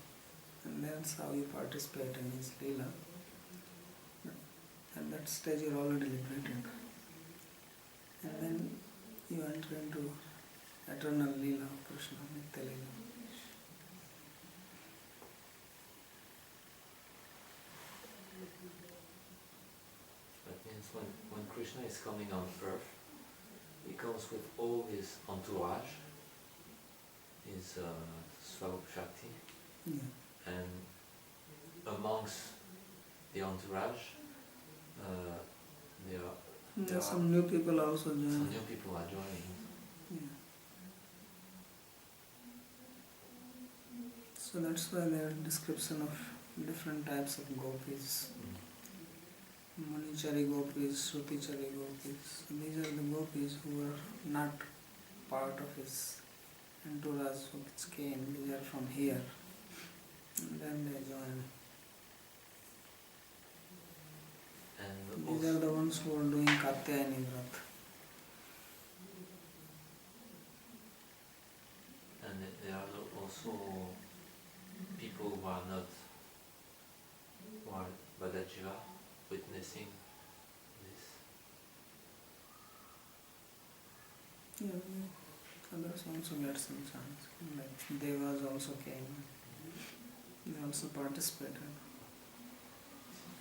[SPEAKER 1] and that's how you participate in his Leela. At that stage you are already liberated. And then you enter into eternal Leela of Krishna, Nitya Leela.
[SPEAKER 3] That means when Krishna is coming on earth, he comes with all his entourage, his Swarup Shakti, and amongst the entourage,
[SPEAKER 1] There are some new people also joining.
[SPEAKER 3] Some new people are joining.
[SPEAKER 1] So that's why there are description of different types of gopis. Manichari gopis, Shrutichari gopis. So these are the gopis who are not part of his entourage which came. These are from here. And then they join.
[SPEAKER 3] And
[SPEAKER 1] These are the ones who are doing Katyayani Vrat.
[SPEAKER 3] And there are also people who are not, who are Babaji witnessing this.
[SPEAKER 1] Others also get some chance. Like Devas also came. They also participated.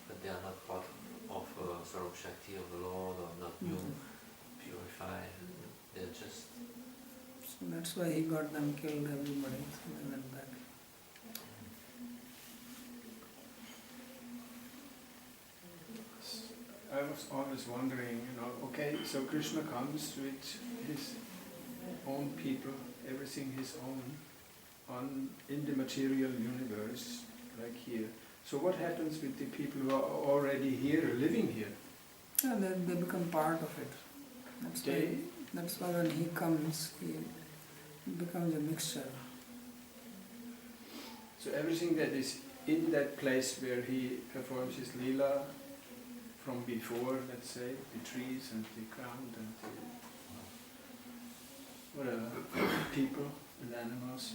[SPEAKER 3] But they are not part of Swarup Shakti of the Lord, or not new, purified. They're just...
[SPEAKER 1] So that's why he got them killed, everybody. So they went back.
[SPEAKER 4] I was always wondering, okay, so Krishna comes with his own people, everything his own, in the material universe, like here. So what happens with the people who are already here, living here?
[SPEAKER 1] Yeah, they become part of it. That's why when he comes, he becomes a mixture.
[SPEAKER 4] So everything that is in that place where he performs his Leela from before, let's say, the trees and the ground and the whatever, people and animals,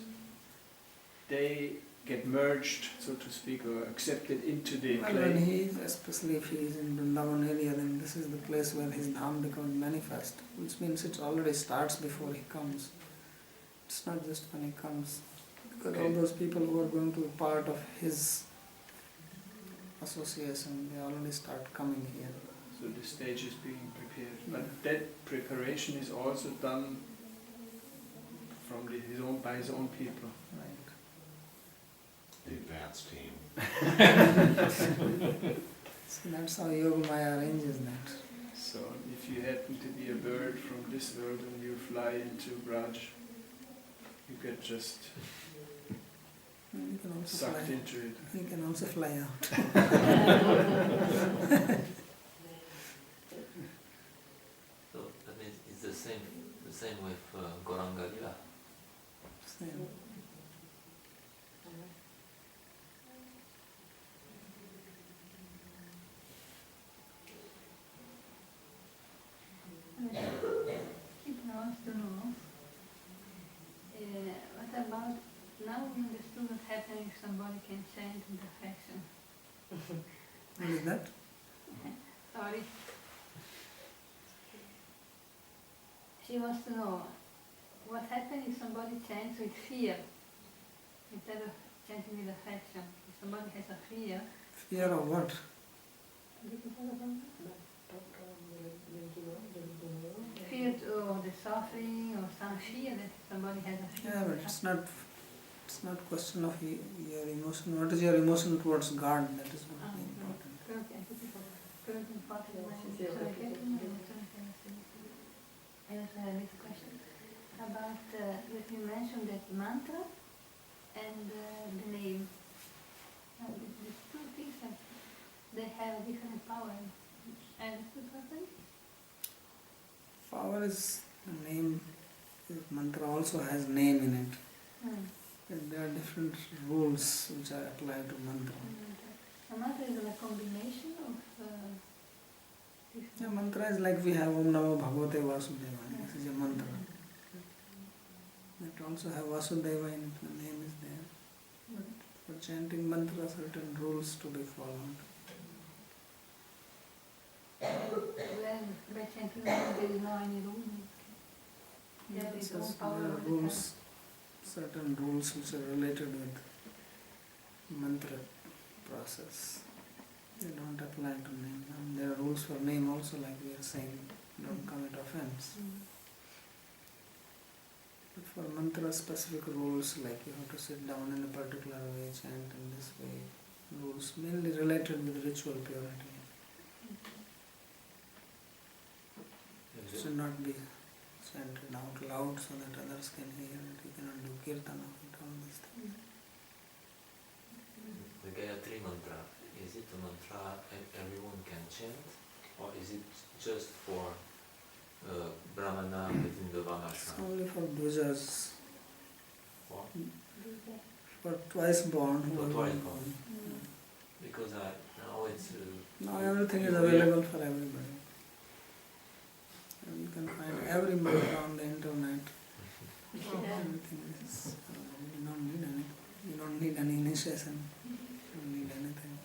[SPEAKER 4] they get merged, so to speak, or accepted into the
[SPEAKER 1] Well,
[SPEAKER 4] clay.
[SPEAKER 1] when he is, especially if he is in Vrindavan area, then this is the place where his dham becomes manifest, which means it already starts before he comes. It's not just when he comes. Because all those people who are going to be part of his association, they already start coming here.
[SPEAKER 4] So the stage is being prepared. But that preparation is also done from by his own people.
[SPEAKER 1] Right.
[SPEAKER 5] The advanced team.
[SPEAKER 1] So that's how Yoga Maya arranges that.
[SPEAKER 4] So if you happen to be a bird from this world and you fly into Braj, You get just
[SPEAKER 1] You can also
[SPEAKER 4] sucked
[SPEAKER 1] fly.
[SPEAKER 4] into it.
[SPEAKER 1] You can also fly out.
[SPEAKER 3] So that means it's the same with Goranga Lila.
[SPEAKER 1] Same.
[SPEAKER 2] People wants to know, what about, now we understood what happens if somebody can change the affection.
[SPEAKER 1] What is that?
[SPEAKER 2] Sorry. She wants to know, what happens if somebody changes with fear, instead of changing with affection? If somebody has a fear,
[SPEAKER 1] Fear of what?
[SPEAKER 2] fear or the suffering or some fear that somebody has a fear.
[SPEAKER 1] Yeah, but it's not question of your emotion. What is your emotion towards God? That is what is important.
[SPEAKER 2] I also have this question about that you mentioned that mantra and the name. These two things they have a different power. Understood something?
[SPEAKER 1] Power is the name. Mantra also has name in it. And there are different rules which are applied to mantra.
[SPEAKER 2] A mantra is a combination of
[SPEAKER 1] Yeah, mantra is like we have Om Namo Bhagavate Vasudevaya. This is a mantra. It also have Vasudeva in it. The name is there. But for chanting mantra, certain rules to be followed.
[SPEAKER 2] Well, by chanting there is no any rule. There is no power
[SPEAKER 1] There are
[SPEAKER 2] of the
[SPEAKER 1] rules, certain rules which are related with mantra process. They don't apply to name. And there are rules for name also, like we are saying, don't commit offense. But for mantra specific rules, like you have to sit down in a particular way, chant in this way, rules mainly related with ritual purity. It should not be chanted out loud so that others can hear it. You cannot do kirtan of it, all these things.
[SPEAKER 3] The Gayatri mantra, is it a mantra everyone can chant, or is it just for Brahmana within the
[SPEAKER 1] It's
[SPEAKER 3] Varnashram?
[SPEAKER 1] only for dvijas,
[SPEAKER 3] Or?
[SPEAKER 1] for twice born.
[SPEAKER 3] For
[SPEAKER 1] who are
[SPEAKER 3] twice
[SPEAKER 1] born.
[SPEAKER 3] born. Because now it's...
[SPEAKER 1] Now everything is available for everybody. And you can find every mantra on the internet. Everything is, you don't need any. You don't need any initiation. You don't need anything.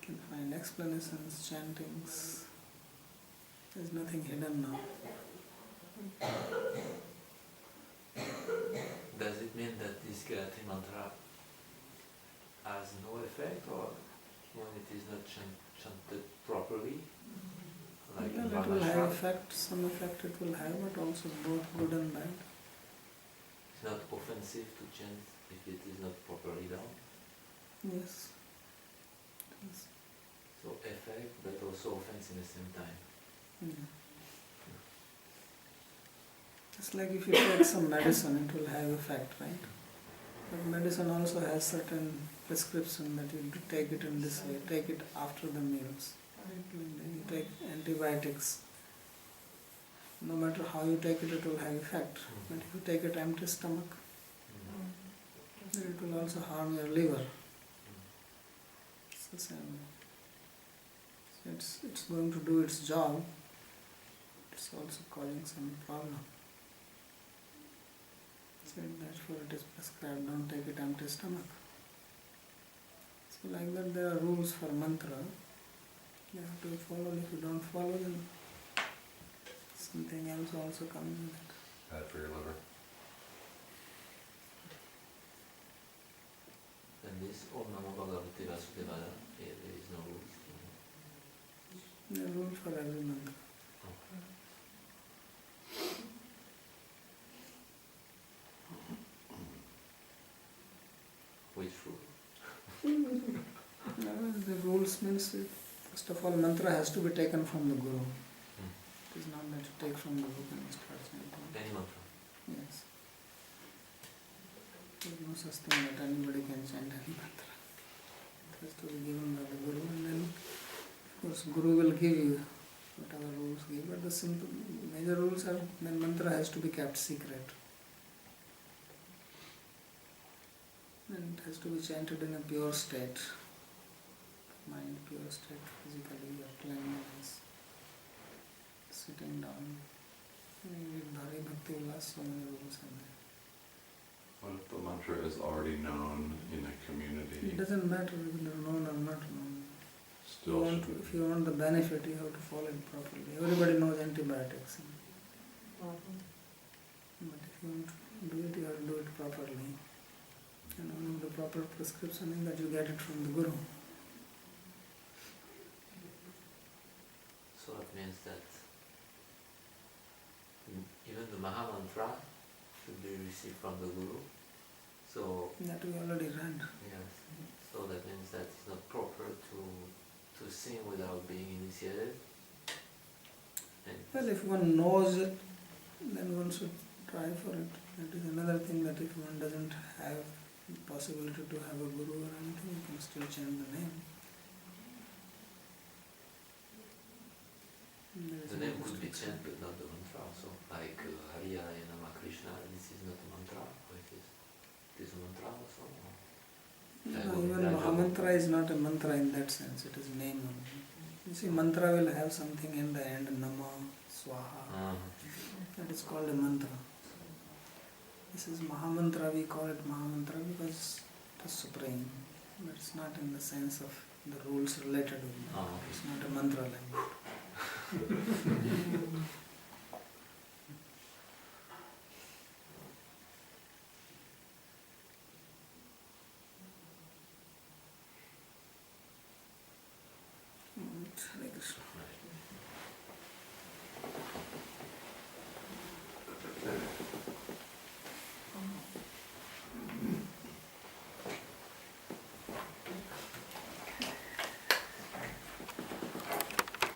[SPEAKER 1] You can find explanations, chantings. There's nothing hidden now.
[SPEAKER 3] Does it mean that this Gayatri mantra has no effect, or when it is not chanted properly? Like in
[SPEAKER 1] Well, it will have
[SPEAKER 3] Varnashram,
[SPEAKER 1] effect, some effect it will have, but also both good and bad.
[SPEAKER 3] it's not offensive to chant if it is not properly done.
[SPEAKER 1] Yes. Yes.
[SPEAKER 3] So effect, but also offense in the same time.
[SPEAKER 1] Yeah. It's like if you take some medicine, it will have effect, right? But medicine also has certain prescription that you take it in this way, take it after the meals. Right? When you take antibiotics, no matter how you take it, it will have effect. But if you take it empty stomach, then it will also harm your liver. It's the same way. So it's going to do its job. It's also causing some problem. So therefore it is prescribed, don't take it empty stomach. So like that there are rules for mantra. You have to follow. If you don't follow, then something else also comes in it.
[SPEAKER 5] Bad for your liver.
[SPEAKER 3] And this Om Namo Bhagavate Vasudevaya, there is no rules.
[SPEAKER 1] There are rules for every mantra.
[SPEAKER 3] Which rule?
[SPEAKER 1] The rules means, first of all, mantra has to be taken from the Guru. It is not that you take from the book and start chanting.
[SPEAKER 3] Any mantra?
[SPEAKER 1] Yes. There's no such thing that anybody can chant any mantra. It has to be given by the Guru, and then of course Guru will give you whatever rules give, but the simple major rules are the mantra has to be kept secret. And it has to be chanted in a pure state. Mind pure state, physically, your cleanliness, sitting down. With Bhari Bhakti Ulas, so many rules are there.
[SPEAKER 5] What if the mantra is already known in a community?
[SPEAKER 1] It doesn't matter if it is known or not known.
[SPEAKER 5] Still
[SPEAKER 1] If you want the benefit, you have to follow it properly. Everybody knows antibiotics. But if you want to do it, you have to do it properly. And one of the proper prescription is that you get it from the Guru.
[SPEAKER 3] So it means that even the Mahamantra should be received from the Guru. So
[SPEAKER 1] That we already read.
[SPEAKER 3] yes, so that means that it's not proper to sing without being initiated. And
[SPEAKER 1] Well, if one knows it, then one should try for it. That is another thing, that if one doesn't have the possibility to have a Guru or anything, you can still chant the name.
[SPEAKER 3] the name could be chanted, but not the mantra. So like Hariya Nama Krishna, this is not a mantra, or it is a mantra also? Or?
[SPEAKER 1] No, even Mahamantra is not a mantra in that sense, it is name only. You see, mantra will have something in the end, Nama, Swaha. That is called a mantra. This is Mahamantra, we call it Mahamantra because it is supreme. But it's not in the sense of the rules related with it. It's not a mantra like that. Hare Krishna.